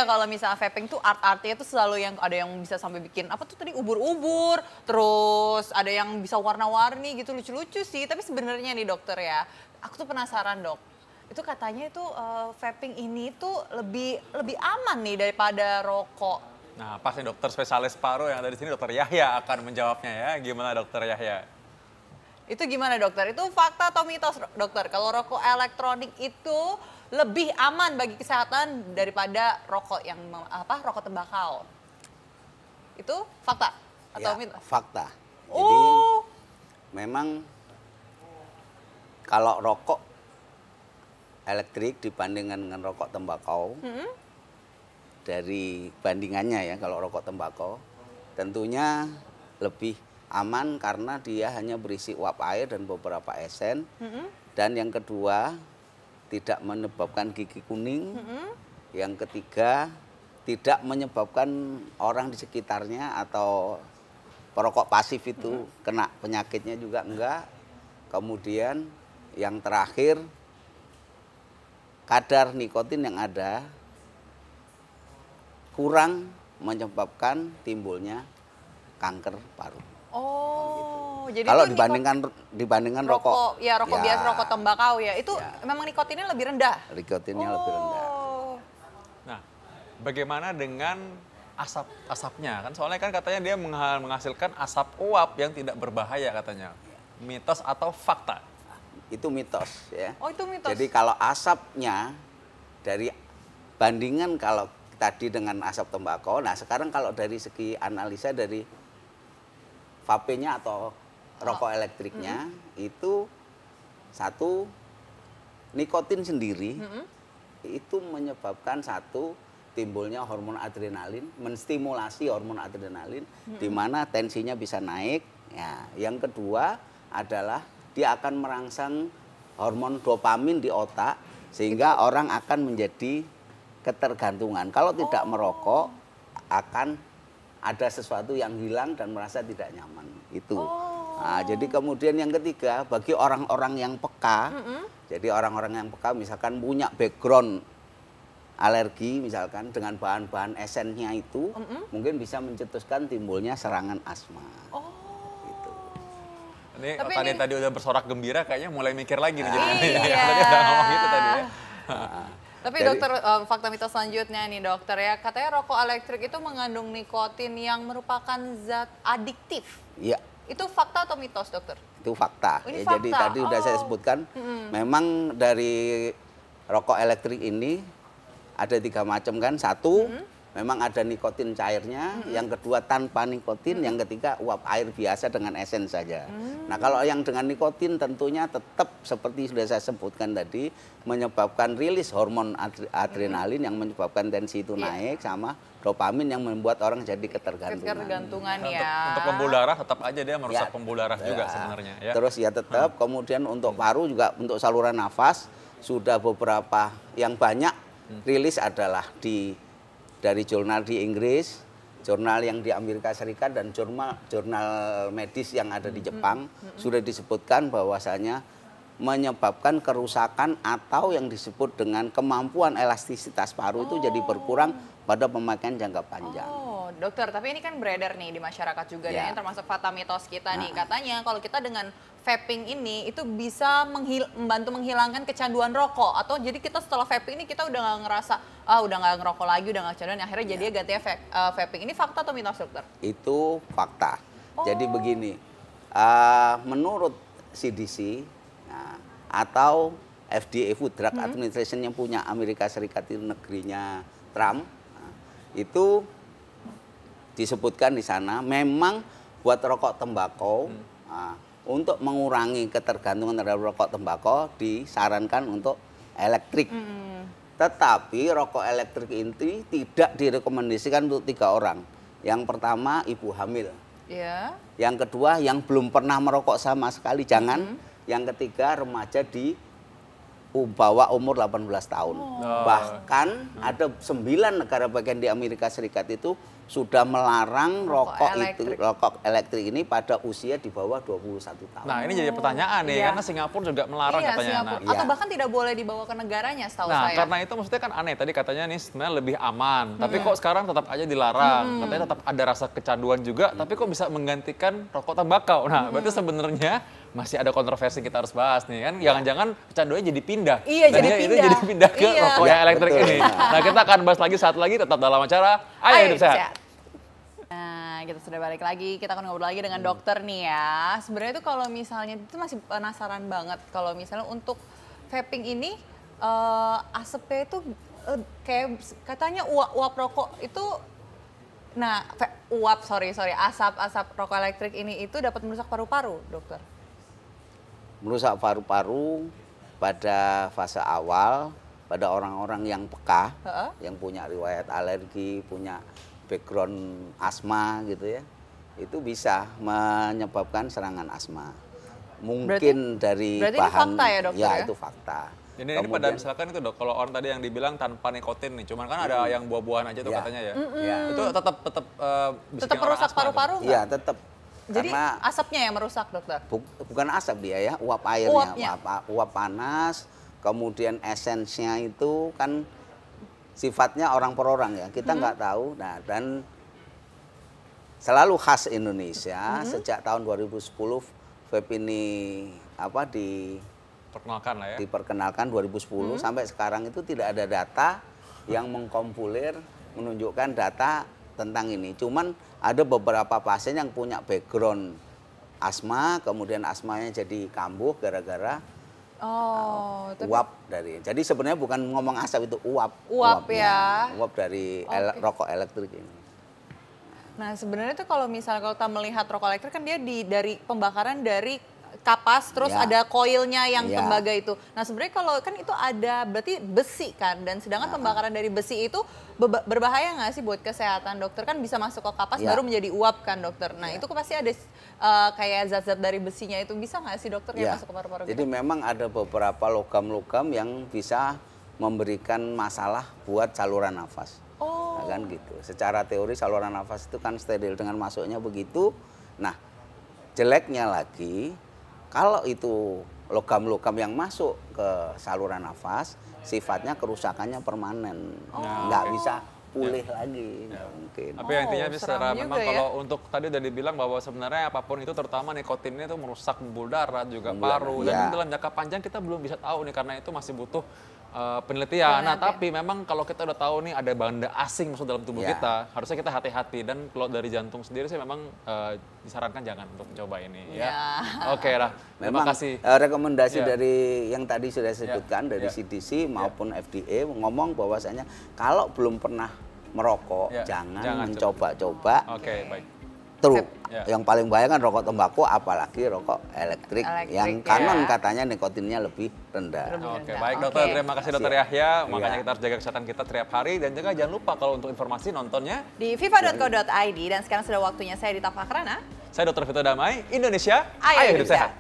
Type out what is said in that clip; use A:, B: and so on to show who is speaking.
A: kalau misalnya vaping tuh art-artnya tuh selalu yang ada yang bisa sampai bikin apa tuh tadi ubur-ubur, terus ada yang bisa warna-warni gitu lucu-lucu sih. Tapi sebenarnya nih dokter ya, aku tuh penasaran dok. Itu katanya itu vaping ini tuh lebih aman nih daripada rokok.
B: Nah, pasti dokter spesialis paru yang ada di sini dokter Yahya akan menjawabnya ya. Gimana dokter Yahya?
A: Itu gimana dokter? Itu fakta atau mitos dokter? Kalau rokok elektronik itu lebih aman bagi kesehatan daripada rokok yang rokok tembakau. Itu fakta atau
C: Ya,
A: mitos?
C: fakta. Jadi
A: Oh,
C: memang kalau rokok elektrik dibandingkan dengan rokok tembakau, dari bandingannya ya kalau rokok tembakau, tentunya lebih aman karena dia hanya berisi uap air dan beberapa esen. Dan yang kedua, tidak menyebabkan gigi kuning. Yang ketiga, tidak menyebabkan orang di sekitarnya atau perokok pasif itu kena penyakitnya juga enggak. Kemudian yang terakhir, kadar nikotin yang ada kurang menyebabkan timbulnya kanker paru.
A: oh, jadi
C: Kalau
A: itu
C: dibandingkan rokok,
A: ya rokok
C: ya,
A: biasa, rokok tembakau ya, itu
C: ya.
A: memang nikotinnya lebih rendah.
C: nikotinnya lebih rendah.
A: Oh,
B: Nah, bagaimana dengan asapnya? Kan soalnya kan katanya dia menghasilkan asap uap yang tidak berbahaya katanya. Mitos atau fakta?
C: Itu mitos ya.
A: oh itu mitos.
C: Jadi kalau asapnya dari bandingan kalau tadi dengan asap tembakau, nah sekarang kalau dari segi analisa dari vape-nya atau rokok elektriknya itu satu nikotin sendiri itu menyebabkan satu timbulnya hormon adrenalin, menstimulasi hormon adrenalin di mana tensinya bisa naik. Ya, yang kedua adalah dia akan merangsang hormon dopamin di otak sehingga orang akan menjadi ketergantungan. Kalau tidak merokok akan ada sesuatu yang hilang dan merasa tidak nyaman. Itu. Nah, jadi kemudian yang ketiga bagi orang-orang yang peka, jadi orang-orang yang peka misalkan punya background alergi misalkan dengan bahan-bahan esennya itu mungkin bisa mencetuskan timbulnya serangan asma. Gitu.
B: Ini
A: Tapi
B: tadi udah bersorak gembira kayaknya mulai mikir lagi nih.
A: Iya.
B: Tadi udah ngomong gitu tadi ya.
A: Tapi
C: Jadi-
A: dokter, fakta mitos selanjutnya nih dokter ya, katanya rokok elektrik itu mengandung nikotin yang merupakan zat adiktif.
C: Iya,
A: Itu fakta atau mitos dokter?
C: itu fakta.
A: Oh, ini
C: Ya, jadi
A: fakta.
C: tadi udah saya
A: Oh.
C: sebutkan memang dari rokok elektrik ini ada 3 macam kan. Satu, memang ada nikotin cairnya, yang kedua tanpa nikotin, yang ketiga uap air biasa dengan esen saja. Nah, kalau yang dengan nikotin tentunya tetap seperti sudah saya sebutkan tadi menyebabkan rilis hormon adrenalin yang menyebabkan tensi itu naik sama dopamin yang membuat orang jadi ketergantungan.
A: Ketergantungan
B: Untuk,
A: ya.
B: untuk pembuluh darah tetap aja dia merusak
C: Ya.
B: pembuluh darah juga
C: Ya.
B: sebenarnya ya.
C: Terus ya tetap kemudian untuk paru juga untuk saluran nafas sudah beberapa yang banyak rilis adalah dari jurnal di Inggris, jurnal yang di Amerika Serikat dan jurnal medis yang ada di Jepang sudah disebutkan bahwasanya menyebabkan kerusakan atau yang disebut dengan kemampuan elastisitas paru itu jadi berkurang pada pemakaian jangka panjang.
A: Oh, dokter, tapi ini kan beredar nih di masyarakat juga
C: Ya.
A: dan ini termasuk fakta mitos kita nih. Katanya kalau kita dengan vaping ini itu bisa membantu menghilangkan kecanduan rokok atau jadi kita setelah vaping ini kita udah nggak ngerasa udah nggak ngerokok lagi, udah nggak kecanduan, akhirnya jadinya gantinya vaping. Ini fakta atau mitos dokter?
C: Itu fakta. Jadi begini, menurut CDC atau FDA Food Drug Administration yang punya Amerika Serikat itu negerinya Trump, itu disebutkan di sana memang buat rokok tembakau untuk mengurangi ketergantungan terhadap rokok tembakau disarankan untuk elektrik. Tetapi rokok elektrik ini tidak direkomendasikan untuk 3 orang. Yang pertama ibu hamil.
A: Iya.
C: Yang kedua yang belum pernah merokok sama sekali jangan. Yang ketiga remaja di bawah umur 18 tahun. Bahkan ada 9 negara bagian di Amerika Serikat itu sudah melarang
A: Rokok
C: rokok elektrik ini pada usia di bawah 21 tahun.
B: Nah, ini jadi pertanyaan nih,
A: Iya.
B: karena Singapura juga melarang
A: Iya,
B: katanya.
A: Singapura.
C: Nah,
A: Atau
C: iya.
A: bahkan tidak boleh dibawa ke negaranya setahu
B: Nah,
A: saya.
B: karena itu maksudnya kan aneh. Tadi katanya nih sebenarnya lebih aman. Tapi kok sekarang tetap aja dilarang. Katanya tetap ada rasa kecanduan juga, tapi kok bisa menggantikan rokok tembakau. Nah, berarti sebenarnya masih ada kontroversi yang kita harus bahas nih kan. Jangan-jangan kecanduannya jadi pindah.
A: Iya, jadi
B: Tadinya itu
A: pindah.
B: jadi pindah ke
A: Iya.
B: rokok yang elektrik
C: betul.
B: ini. Nah, kita akan bahas lagi saat lagi tetap dalam acara Ayo Hidup Sehat.
A: Nah, kita sudah balik lagi. Kita akan ngobrol lagi dengan dokter nih ya. Sebenarnya itu kalau misalnya itu masih penasaran banget kalau misalnya untuk vaping ini asapnya itu kayak katanya uap rokok itu asap rokok elektrik ini itu dapat merusak paru-paru, dokter.
C: Merusak paru-paru pada fase awal, pada orang-orang yang peka, yang punya riwayat alergi, punya background asma gitu ya, itu bisa menyebabkan serangan asma. Mungkin dari
A: berarti
C: bahan,
A: ini fakta ya, dokter, ya?
C: itu fakta.
B: Ini pada misalkan itu dok, kalau orang tadi yang dibilang tanpa nikotin nih, cuman kan ada yang buah-buahan aja tuh
C: Iya.
B: katanya ya.
C: Ya.
B: Itu tetap
A: Tetap
B: bikin orang
A: merusak
B: asma,
A: paru-paru nggak?
C: Iya, tetap.
A: Jadi
C: Karena
A: asapnya yang merusak, dokter?
C: bukan asap dia ya, uap airnya,
A: Uapnya.
C: uap panas, kemudian esensnya itu kan sifatnya orang per orang ya, kita nggak tahu. Nah, dan selalu khas Indonesia sejak tahun 2010 vape ini
B: Perkenalkan lah ya.
C: diperkenalkan 2010 sampai sekarang itu tidak ada data yang mengkompulir menunjukkan data tentang ini. Cuman ada beberapa pasien yang punya background asma, kemudian asmanya jadi kambuh gara-gara uap dari. Jadi sebenarnya bukan ngomong asap, itu uap.
A: Uap
C: uapnya.
A: ya.
C: Uap dari rokok elektrik ini.
A: Nah, sebenarnya itu kalau misalnya kalau kita melihat rokok elektrik kan dia dari pembakaran dari kapas, terus
C: Ya.
A: ada koilnya yang
C: Ya.
A: tembaga itu. Nah, sebenarnya kalau kan itu ada berarti besi kan, dan sedangkan pembakaran dari besi itu berbahaya nggak sih buat kesehatan, dokter? Kan bisa masuk ke kapas
C: Ya.
A: baru menjadi uap kan, dokter? Nah, itu pasti ada kayak zat-zat dari besinya itu, bisa nggak sih, dokter, yang
C: Ya.
A: masuk ke paru-paru
C: Jadi
A: kita?
C: memang ada beberapa logam-logam yang bisa memberikan masalah buat saluran nafas.
A: Oh.
C: Nah, kan gitu. Secara teori saluran nafas itu kan steril dengan masuknya begitu. Nah, jeleknya lagi kalau itu logam-logam yang masuk ke saluran nafas sifatnya kerusakannya permanen. Nggak bisa pulih lagi. Nggak mungkin.
B: Tapi intinya secara
A: seram
B: memang
A: juga ya.
B: kalau untuk tadi udah dibilang bahwa sebenarnya apapun itu terutama nikotin ini tuh merusak pembuluh darah juga
C: Pembuluh
B: paru
C: darah,
B: dan
C: ya.
B: dalam jangka panjang kita belum bisa tahu nih karena itu masih butuh penelitian. Nah, tapi memang kalau kita udah tahu nih ada benda asing masuk dalam tubuh
C: Ya.
B: kita, harusnya kita hati-hati dan kalau dari jantung sendiri sih memang disarankan jangan untuk coba ini ya. Oke lah. Terima
C: Memang
B: kasih.
C: rekomendasi
B: Ya.
C: dari yang tadi sudah sebutkan dari
B: Ya.
C: CDC maupun FDA ngomong bahwasanya kalau belum pernah merokok
B: Ya,
C: jangan
B: jangan
C: mencoba-coba.
B: Oke, baik.
C: True.
B: Ya.
C: Yang paling bahaya kan rokok tembakau, apalagi rokok elektrik yang
A: ya.
C: kanon katanya nikotinnya lebih rendah.
B: Oke,
A: rendah.
B: baik dokter.
A: Oke.
B: Terima kasih dokter Yahya. Makanya kita harus jaga kesehatan kita setiap hari dan juga jangan lupa kalau untuk informasi nontonnya.
A: Di viva.co.id, dan sekarang sudah waktunya saya Dita Fakrana.
B: Saya Dr. Vito Damai, Indonesia,
A: Ayo hidup sehat.